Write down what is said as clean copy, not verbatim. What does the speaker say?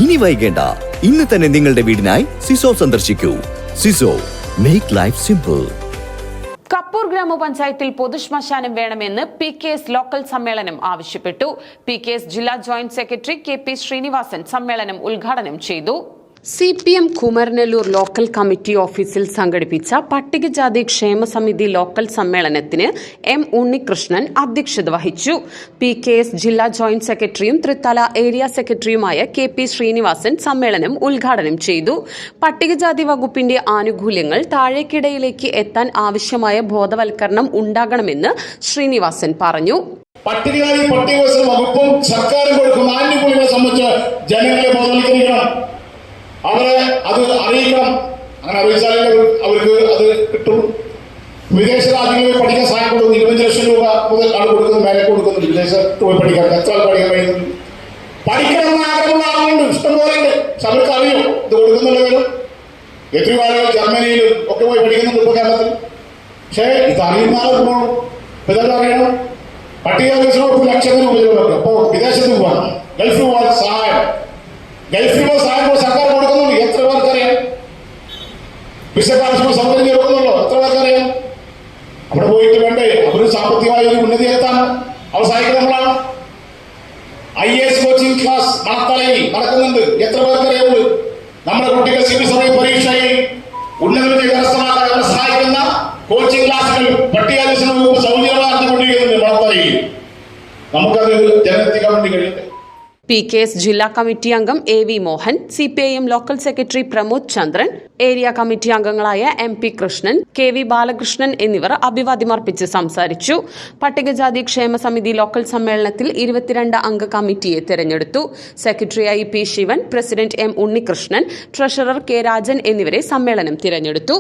ഇനി വൈകേണ്ട, ഇന്ന് തന്നെ നിങ്ങളുടെ വീടിനായി സിസോ സന്ദർശിക്കൂ. സിസോ, മേക്ക് ലൈഫ് സിമ്പിൾ. കപ്പൂർ ഗ്രാമപഞ്ചായത്തിൽ പൊതുശ്മശാനം വേണമെന്ന് PKS ലോക്കൽ സമ്മേളനം ആവശ്യപ്പെട്ടു. PKS ജില്ലാ ജോയിന്റ് സെക്രട്ടറി KP ശ്രീനിവാസൻ സമ്മേളനം ഉദ്ഘാടനം ചെയ്തു. CPM കുമരനെല്ലൂർ ലോക്കൽ കമ്മിറ്റി ഓഫീസിൽ സംഘടിപ്പിച്ച പട്ടികജാതി ക്ഷേമ സമിതി ലോക്കൽ സമ്മേളനത്തിന് M ഉണ്ണികൃഷ്ണൻ അധ്യക്ഷത വഹിച്ചു. PKS ജില്ലാ ജോയിന്റ് സെക്രട്ടറിയും തൃത്തല ഏരിയ സെക്രട്ടറിയുമായ KP ശ്രീനിവാസൻ സമ്മേളനം ഉദ്ഘാടനം ചെയ്തു. പട്ടികജാതി വകുപ്പിന്റെ ആനുകൂല്യങ്ങൾ താഴേക്കിടയിലേക്ക് എത്താൻ ആവശ്യമായ ബോധവൽക്കരണം ഉണ്ടാകണമെന്ന് ശ്രീനിവാസൻ പറഞ്ഞു. പട്ടികജാതി പട്ടികവർഗ വകുപ്പും സർക്കാരും കൊടുക്കുന്ന ആനുകൂല്യങ്ങളെ സംബന്ധിച്ച് ജനങ്ങളെ ബോധവൽക്കരിക്കണം, അവരെ അത് അറിയിക്കണം. അങ്ങനെ അറിയിച്ചാലേ അവർക്ക് അത് കിട്ടും. വിദേശ രാജ്യങ്ങളിൽ പഠിക്കാൻ സഹായം കൊടുക്കുന്നു. 25 ലക്ഷം രൂപ മുതൽ ആണ് കൊടുക്കുന്നത്, മേലെ കൊടുക്കുന്നുണ്ട്. വിദേശത്ത് പോയി പഠിക്കാൻ എത്ര ആൾ പഠിക്കാൻ കഴിയുന്നുണ്ട്? പഠിക്കണമെന്ന് ആഗ്രഹമുള്ള ആളുകളുണ്ട്, ഇഷ്ടംപോലെ ഉണ്ട്. പക്ഷെ അവർക്ക് അറിയോ ഇത് കൊടുക്കുന്നുള്ളവരും? എത്രയോ ആളുകൾ ജർമ്മനിയിലും ഒക്കെ പോയി പഠിക്കുന്നുണ്ട് ഇപ്പോൾ കേരളത്തിൽ. പക്ഷേ ഇത് അറിയുന്ന ആളുകൾ ഇതെല്ലാം അറിയണം. പട്ടികജാതി വകുപ്പ് ലക്ഷത്തിന് ഉപയോഗം. അപ്പോൾ വിദേശത്ത് പോകാൻ, ഗൾഫിൽ പോകാൻ സഹായം, ഗൾഫിൽ പോകാൻ സഹായം സർക്കാർ കൊടുക്കുന്നുണ്ട്. എത്ര പേർക്കറിയാം? വിശദാംശങ്ങൾ സൗകര്യം കൊടുക്കുന്നുള്ളൂ, എത്ര പേർക്കറിയാം? അവിടെ പോയിട്ട് വേണ്ടേ അവര് സാമ്പത്തികമായി ഒരു ഉന്നതി എത്താൻ അവസാനിക്കുന്നതാണ്. IAS കോച്ചിങ് ക്ലാസ് മണത്തലയിൽ നടക്കുന്നുണ്ട്, എത്ര പേർക്കറിയാവുള്ളൂ? നമ്മുടെ കുട്ടികൾ സിവിൽ സർവീസ് പരീക്ഷയിൽ ഉന്നത കരസ്ഥമാക്കാൻ അവരെ സഹായിക്കുന്ന കോച്ചിങ് ക്ലാസുകൾ പട്ടികജാതി വകുപ്പ് സൗജന്യമായി നടത്തിക്കൊണ്ടിരിക്കുന്നുണ്ട് മണത്തലയിൽ. നമുക്കത് ജനത്തിക്കാൻ വേണ്ടി കഴിയട്ടെ. PKS ജില്ലാ കമ്മിറ്റി അംഗം AV Mohan, CPIM local secretary Pramod Chandran, area committee അംഗങ്ങളായ MP കൃഷ്ണൻ, KV ബാലകൃഷ്ണൻ എന്നിവർ അഭിവാദ്യമർപ്പിച്ച് സംസാരിച്ചു. പട്ടികജാതി ക്ഷേമ സമിതി ലോക്കൽ സമ്മേളനത്തിൽ 22 അംഗ കമ്മിറ്റിയെ തെരഞ്ഞെടുത്തു. സെക്രട്ടറിയായി P Sivan, president M Unnikrishnan, treasurer K Rajan എന്നിവരെ സമ്മേളനം തിരഞ്ഞെടുത്തു.